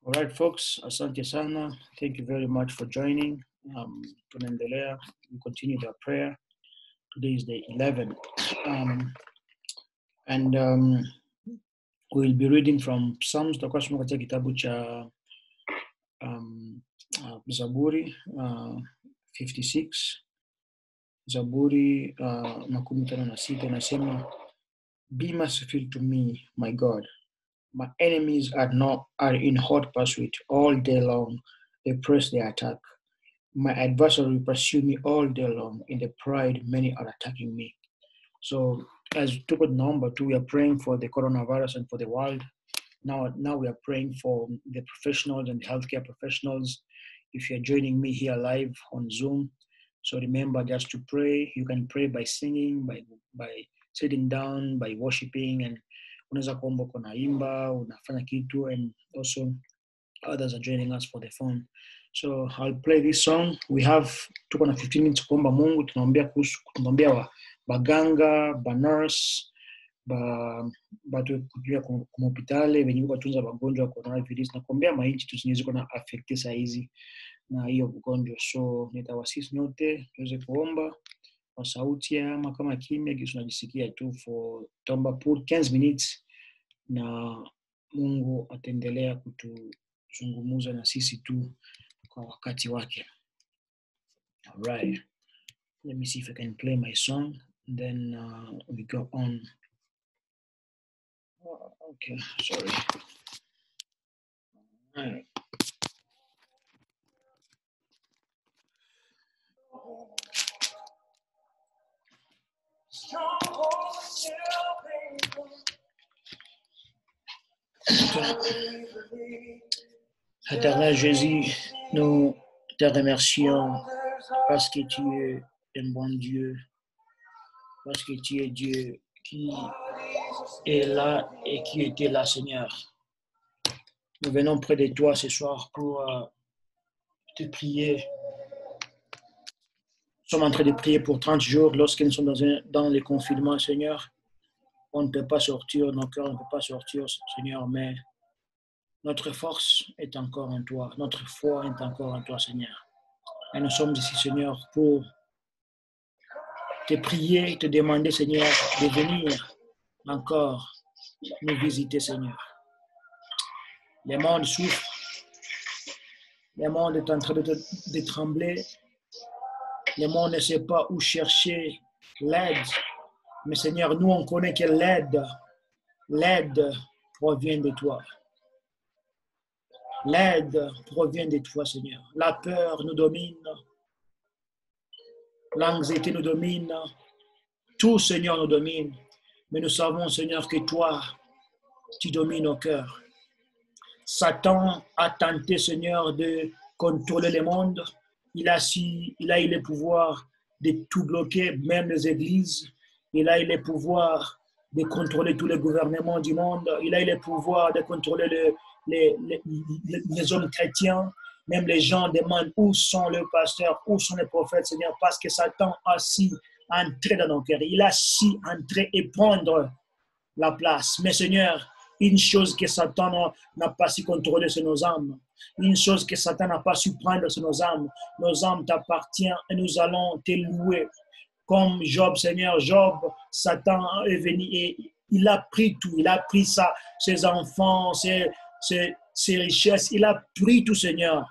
All right, folks. Asante sana. Thank you very much for joining. Tunaendelea. We continue the prayer. Today is the 11th. And we'll be reading from Psalms. Tutakuwa tunasoma katika kitabu cha Zaburi 56. Zaburi 56 inasema, Be merciful to me, my God. My enemies are in hot pursuit all day long. They press their attack. My adversary pursue me all day long. In the pride, many are attacking me. So, as we took number 2, we are praying for the coronavirus and for the world. Now we are praying for the professionals and the healthcare professionals. If you are joining me here live on Zoom, so remember just to pray. You can pray by singing, by sitting down, by worshiping, and unaweza kuomba kuna imba, unafanya kitu, and also others are joining us for the phone. So I'll play this song. Tuko na 15 minutes kuomba Mungu. Tunaombea baganga, nurse, batu kutulia kumopitale, wenye kutunza wagonjwa wa coronavirus, na kuombea mainchi tusinyizi kuna affected saa hizi na hiyo ugonjwa. So nitawasisi nyote tuweze kuomba kwa sauti ama kama kimya kisha tunajisikia tu tutaomba pour 15 minutes na Mungu ataendelea kutuzungumza na sisi tu kwa wakati wake. All right. Let me see if I can play my song, and then we go on. Okay, sorry. All right. Éternel Jésus, nous te remercions parce que tu es un bon Dieu, parce que tu es Dieu qui est là et qui était là, Seigneur. Nous venons près de toi ce soir pour te prier. Nous sommes en train de prier pour 30 jours lorsque nous sommes dans les confinements, Seigneur. On ne peut pas sortir, nos cœurs ne peuvent pas sortir, Seigneur, mais notre force est encore en toi, notre foi est encore en toi, Seigneur. Et nous sommes ici, Seigneur, pour te prier et te demander, Seigneur, de venir encore nous visiter, Seigneur. Le monde souffre, le monde est en train de trembler, le monde ne sait pas où chercher l'aide. Mais Seigneur, nous on connaît que l'aide provient de toi. L'aide provient de toi, Seigneur. La peur nous domine, l'anxiété nous domine, tout, Seigneur, nous domine. Mais nous savons, Seigneur, que toi, tu domines nos cœurs. Satan a tenté, Seigneur, de contrôler le monde. Il a eu le pouvoir de tout bloquer, même les églises. Il a eu le pouvoir de contrôler tous les gouvernements du monde. Il a eu le pouvoir de contrôler les hommes chrétiens. Même les gens demandent où sont les pasteurs, où sont les prophètes, Seigneur, parce que Satan a su entrer dans nos cœurs. Il a su entrer et prendre la place. Mais Seigneur, une chose que Satan n'a pas su contrôler, c'est nos âmes. Une chose que Satan n'a pas su prendre, c'est nos âmes. Nos âmes t'appartiennent et nous allons te louer. Comme Job, Seigneur, Satan est venu et il a pris tout. Il a pris ses enfants, ses richesses. Il a pris tout, Seigneur.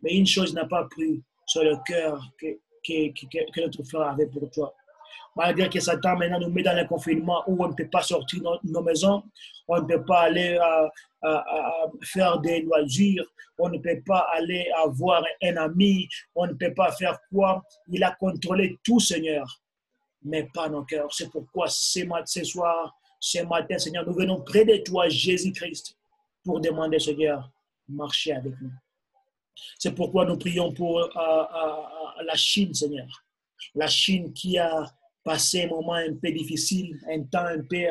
Mais une chose n'a pas pris sur le cœur que notre frère avait pour toi. Malgré que Satan maintenant nous met dans le confinement où on ne peut pas sortir de nos maisons, on ne peut pas aller faire des loisirs, on ne peut pas aller avoir un ami, on ne peut pas faire quoi. Il a contrôlé tout, Seigneur, mais pas nos cœurs. C'est pourquoi ce matin, Seigneur, nous venons près de toi, Jésus-Christ, pour demander, Seigneur, marcher avec nous. C'est pourquoi nous prions pour la Chine, Seigneur. La Chine qui a passé un moment un peu difficile, un temps un peu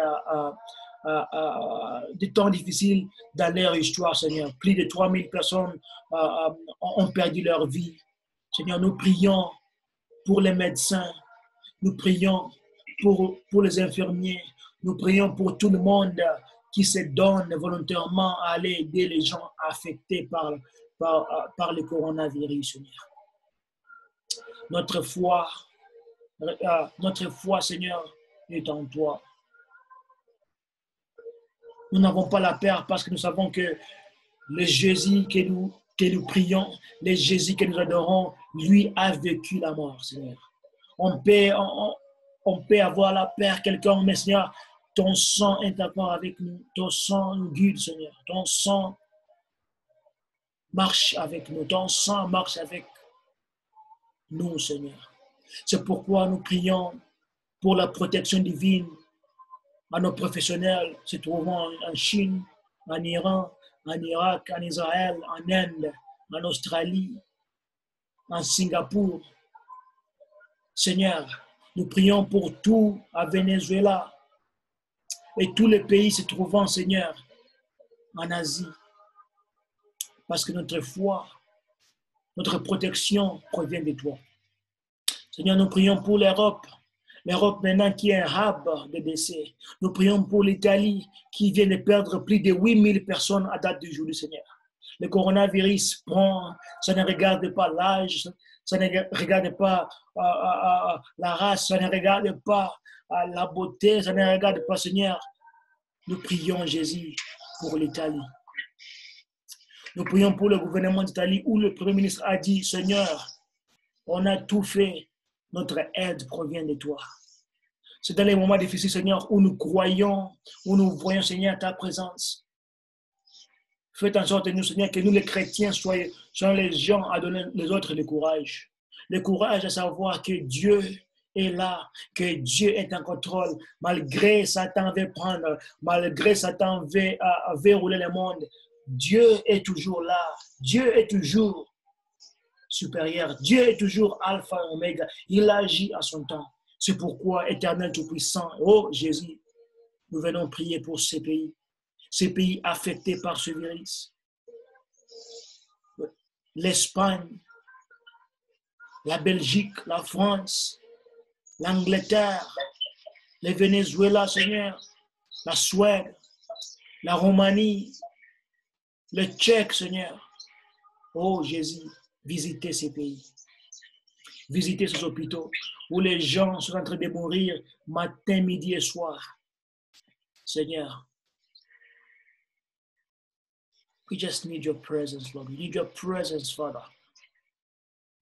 des temps difficiles dans leur histoire, Seigneur. Plus de 3000 personnes ont perdu leur vie. Seigneur, nous prions pour les médecins, nous prions pour les infirmiers, nous prions pour tout le monde qui se donnent volontairement à aller aider les gens affectés par le coronavirus, Seigneur. Notre foi, Seigneur, est en toi. Nous n'avons pas la peur parce que nous savons que le Jésus que nous prions, le Jésus que nous adorons, lui a vécu la mort, Seigneur. On peut avoir la peur, quelqu'un, mais Seigneur, ton sang est d'accord avec nous, ton sang nous guide, Seigneur, ton sang marche avec nous, ton sang marche avec nous, Seigneur. C'est pourquoi nous prions pour la protection divine à nos professionnels se trouvant en Chine, en Iran, en Irak, en Israël, en Inde, en Australie, en Singapour. Seigneur, nous prions pour tout à Venezuela et tous les pays se trouvant, Seigneur, en Asie. Parce que notre foi, notre protection provient de toi. Seigneur, nous prions pour l'Europe. L'Europe maintenant qui est un hub de décès. Nous prions pour l'Italie qui vient de perdre plus de 8000 personnes à date du jour du Seigneur. Le coronavirus prend, ça ne regarde pas l'âge, ça ne regarde pas la race, ça ne regarde pas la beauté, ça ne regarde pas, Seigneur. Nous prions Jésus pour l'Italie. Nous prions pour le gouvernement d'Italie où le Premier ministre a dit, Seigneur, on a tout fait, notre aide provient de toi. C'est dans les moments difficiles, Seigneur, où nous croyons, où nous voyons, Seigneur, ta présence. Faites en sorte, nous, Seigneur, que nous, les chrétiens, soyons les gens à donner les autres le courage. Le courage à savoir que Dieu est là, que Dieu est en contrôle, malgré Satan veut prendre, malgré Satan veut verrouiller le monde. Dieu est toujours là. Dieu est toujours supérieur. Dieu est toujours alpha et oméga. Il agit à son temps. C'est pourquoi, Éternel Tout-Puissant, oh Jésus, nous venons prier pour ces pays affectés par ce virus. L'Espagne, la Belgique, la France, l'Angleterre, le Venezuela, Seigneur, la Suède, la Roumanie, le Tchèque, Seigneur. Oh Jésus, visitez ces pays. Visitez ces hôpitaux où les gens sont en train de mourir matin, midi et soir. Seigneur, we just need your presence, Lord. We need your presence, Father.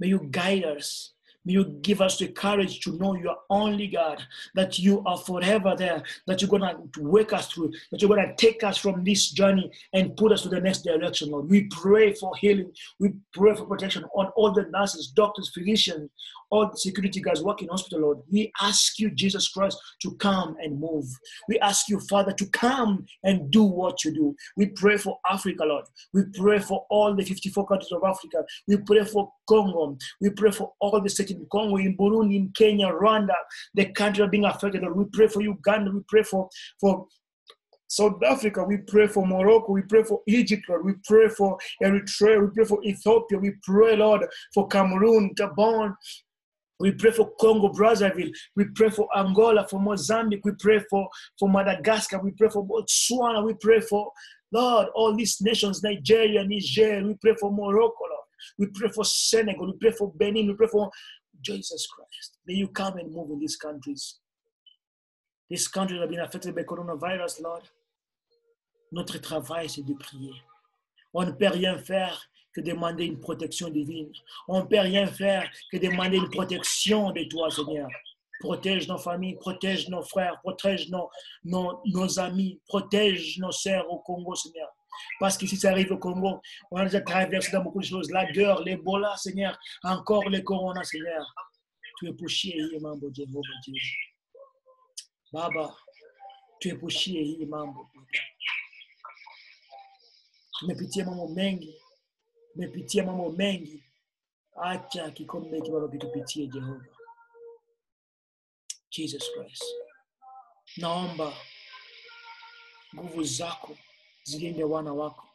May you guide us. May you give us the courage to know you are only God, that you are forever there, that you're going to wake us through, that you're going to take us from this journey and put us to the next direction, Lord. We pray for healing. We pray for protection on all the nurses, doctors, physicians, all the security guys working in hospital, Lord. We ask you, Jesus Christ, to come and move. We ask you, Father, to come and do what you do. We pray for Africa, Lord. We pray for all the 54 countries of Africa. We pray for Congo. We pray for all the states in Congo, in Burundi, in Kenya, Rwanda, the countries are being affected, Lord. We pray for Uganda. We pray for South Africa. We pray for Morocco. We pray for Egypt, Lord. We pray for Eritrea. We pray for Ethiopia. We pray, Lord, for Cameroon, Gabon. We pray for Congo, Brazzaville. We pray for Angola, for Mozambique. We pray for Madagascar. We pray for Botswana. We pray for, Lord, all these nations, Nigeria, Niger. We pray for Morocco, Lord. We pray for Senegal. We pray for Benin. We pray for Jesus Christ. May you come and move in these countries. These countries have been affected by coronavirus, Lord. Notre travail, c'est de prier. On ne peut rien faire que demander une protection divine. On ne peut rien faire que demander une protection de toi, Seigneur. Protège nos familles, protège nos frères, protège nos amis, protège nos sœurs au Congo, Seigneur. Parce que si ça arrive au Congo, on a déjà traversé dans beaucoup de choses. La guerre, l'Ebola, Seigneur, encore le corona, Seigneur. Tu es pour chier, Mambo, Jéhovah, Dieu. Baba, tu es pour chier, Mambo. Tumepitia mambo mengi, tumepitia mambo mengi. Acha kikombe kibaba kitupitie, Jehova. Jesus Christ. Naomba nguvu zako zilinde wana wako.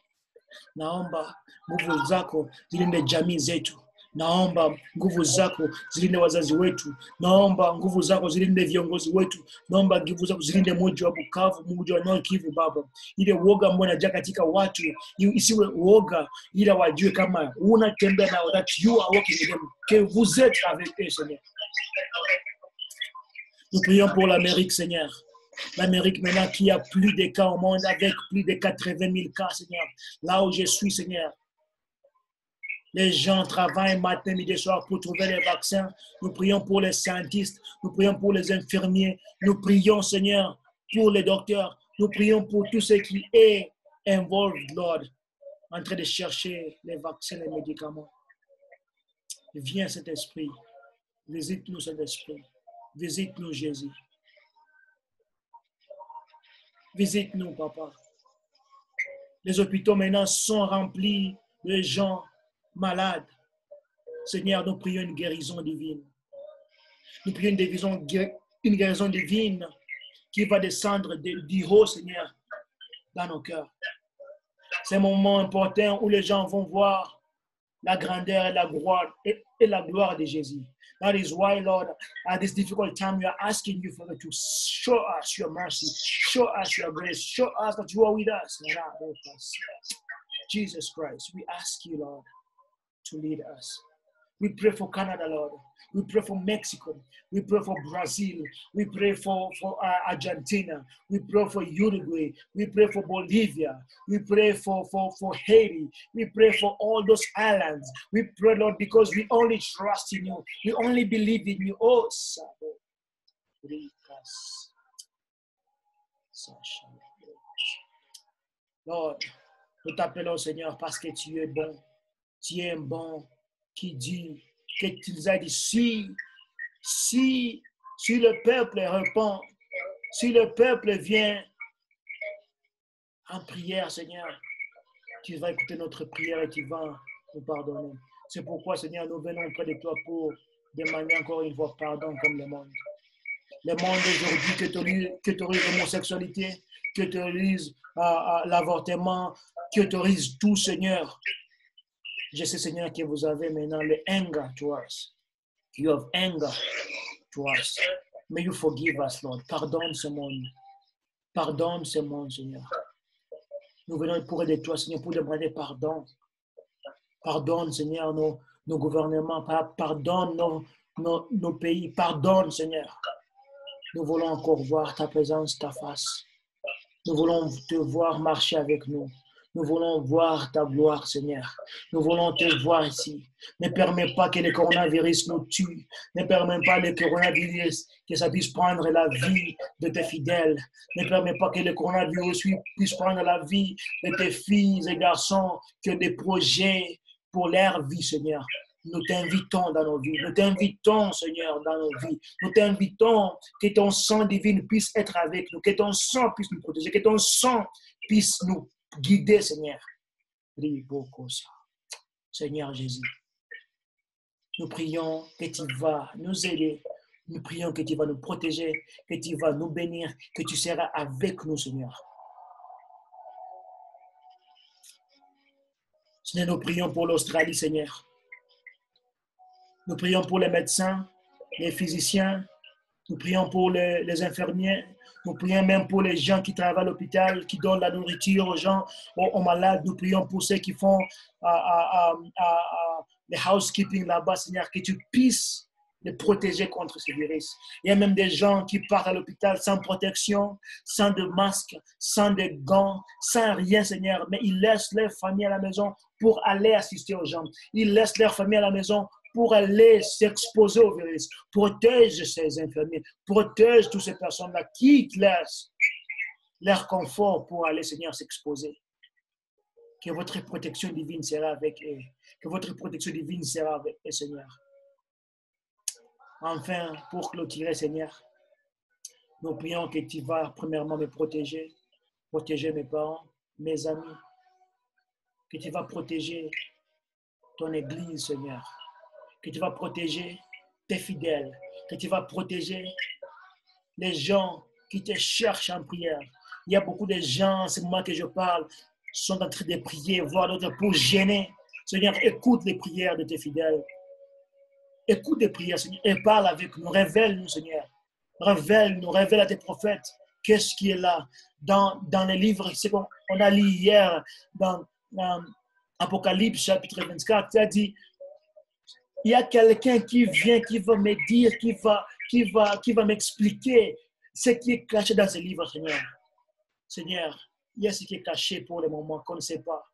Naomba nguvu zako zilinde jamii zetu. Naomba nguvu zako zilinde wazazi wetu. Naomba nguvu zako zilinde viongozi wetu. Naomba nguvu zako zilinde mji wa Bukavu, mji wa Nord Kivu Baba. Ile uoga ambao unajaa katika watu isiwe uoga, ila wajue kama unatembea nao, that you are walking with them, que vous êtes avec eux, Seigneur. Nous prions pour l'Amérique, Seigneur. L'Amérique maintenant qui a plus de cas au monde, avec plus de 80 000 cas, Seigneur. Là où je suis, Seigneur. Les gens travaillent matin, midi, soir pour trouver les vaccins. Nous prions pour les scientifiques, nous prions pour les infirmiers, nous prions, Seigneur, pour les docteurs. Nous prions pour tous ceux qui sont involved, Lord, en train de chercher les vaccins, les médicaments. Viens, cet esprit. Visite-nous, cet esprit. Visite-nous, Jésus. Visite-nous, Papa. Les hôpitaux maintenant sont remplis de gens malades. Seigneur, nous prions une guérison divine. Nous prions une guérison divine qui va descendre du haut, Seigneur, dans nos cœurs. C'est un moment important où les gens vont voir la grandeur et la gloire de Jésus. That is why, Lord, at this difficult time, we are asking you, Father, to show us your mercy, show us your grace, show us that you are with us. Jesus Christ, we ask you, Lord, to lead us. We pray for Canada, Lord. We pray for Mexico. We pray for Brazil. We pray for Argentina. We pray for Uruguay. We pray for Bolivia. We pray for Haiti. We pray for all those islands. We pray, Lord, because we only trust in you. We only believe in you. Oh, Lord, nous t'appelons, Seigneur, parce que tu es bon. Tu es un bon qui dit, que tu nous as dit, si le peuple répond, si le peuple vient en prière, Seigneur, tu vas écouter notre prière et tu vas nous pardonner. C'est pourquoi, Seigneur, nous venons près de toi pour demander encore une fois pardon comme le monde. Le monde aujourd'hui qui autorise l'homosexualité, qui autorise l'avortement, qui autorise tout, Seigneur. Je sais, Seigneur, que vous avez maintenant le anger to us. You have anger to us. May you forgive us, Lord. Pardonne ce monde. Pardonne ce monde, Seigneur. Nous venons pour aider toi, Seigneur, pour demander pardon. Pardonne, Seigneur, nos gouvernements. Pardonne nos pays. Pardonne, Seigneur. Nous voulons encore voir ta présence, ta face. Nous voulons te voir marcher avec nous. Nous voulons voir ta gloire, Seigneur. Nous voulons te voir ici. Ne permets pas que le coronavirus nous tue. Ne permets pas le coronavirus que ça puisse prendre la vie de tes fidèles. Ne permets pas que le coronavirus puisse prendre la vie de tes filles et garçons qui ont des projets pour leur vie, Seigneur. Nous t'invitons dans nos vies. Nous t'invitons, Seigneur, dans nos vies. Nous t'invitons que ton sang divin puisse être avec nous, que ton sang puisse nous protéger, que ton sang puisse nous guider, Seigneur. Prie beaucoup ça. Seigneur Jésus, nous prions que tu vas nous aider. Nous prions que tu vas nous protéger, que tu vas nous bénir, que tu seras avec nous, Seigneur. Seigneur, nous prions pour l'Australie, Seigneur. Nous prions pour les médecins, les physiciens. Nous prions pour les infirmiers. Nous prions même pour les gens qui travaillent à l'hôpital, qui donnent la nourriture aux gens, aux malades. Nous prions pour ceux qui font le housekeeping là-bas, Seigneur, que tu puisses les protéger contre ce virus. Il y a même des gens qui partent à l'hôpital sans protection, sans de masque, sans de gants, sans rien, Seigneur. Mais ils laissent leur famille à la maison pour aller assister aux gens. Ils laissent leur famille à la maison pour aller s'exposer au virus. Protège ces infirmiers, protège toutes ces personnes-là qui laissent leur confort pour aller, Seigneur, s'exposer. Que votre protection divine sera avec eux. Que votre protection divine sera avec eux, Seigneur. Enfin, pour clôturer, Seigneur, nous prions que tu vas premièrement me protéger, protéger mes parents, mes amis, que tu vas protéger ton Église, Seigneur, que tu vas protéger tes fidèles, que tu vas protéger les gens qui te cherchent en prière. Il y a beaucoup de gens, en ce moment que je parle, sont en train de prier, voire d'autres pour gêner. Seigneur, écoute les prières de tes fidèles. Écoute des prières, Seigneur, et parle avec nous. Révèle-nous, Seigneur. Révèle-nous, révèle à tes prophètes. Qu'est-ce qui est là dans les livres, c'est qu'on a lu hier dans Apocalypse chapitre 24, tu as dit, il y a quelqu'un qui vient, qui va me dire, qui va m'expliquer ce qui est caché dans ces livres, Seigneur. Seigneur, il y a ce qui est caché pour le moment qu'on ne sait pas.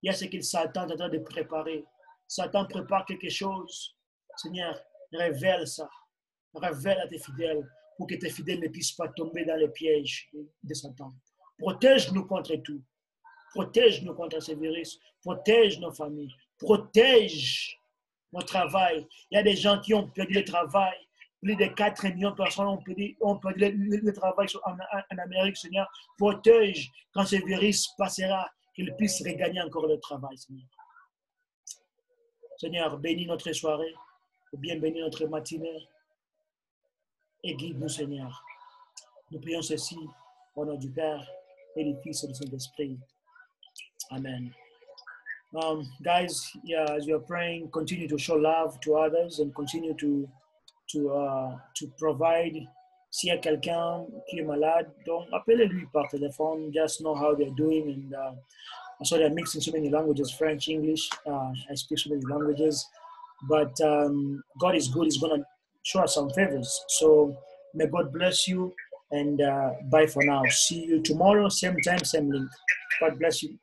Il y a ce que Satan est en train de préparer. Satan prépare quelque chose. Seigneur, révèle ça. Révèle à tes fidèles pour que tes fidèles ne puissent pas tomber dans les pièges de Satan. Protège-nous contre tout. Protège-nous contre ce virus. Protège nos familles. Protège notre travail. Il y a des gens qui ont perdu le travail. Plus de 4 millions de personnes ont perdu le travail en Amérique, Seigneur. Protège quand ce virus passera, qu'ils puissent regagner encore le travail, Seigneur. Seigneur, bénis notre soirée, ou bien bénis notre matinée, et guide-nous, Seigneur. Nous prions ceci au nom du Père et du Fils et du Saint-Esprit. Amen. Guys, yeah, as you're praying, continue to show love to others and continue to provide. S'il y a quelqu'un qui est malade, donc appelez-lui par téléphone. Just know how they're doing. And so they're mixing so many languages, French, English. I speak so many languages. But God is good. He's going to show us some favors. So may God bless you. And bye for now. See you tomorrow, same time, same link. God bless you.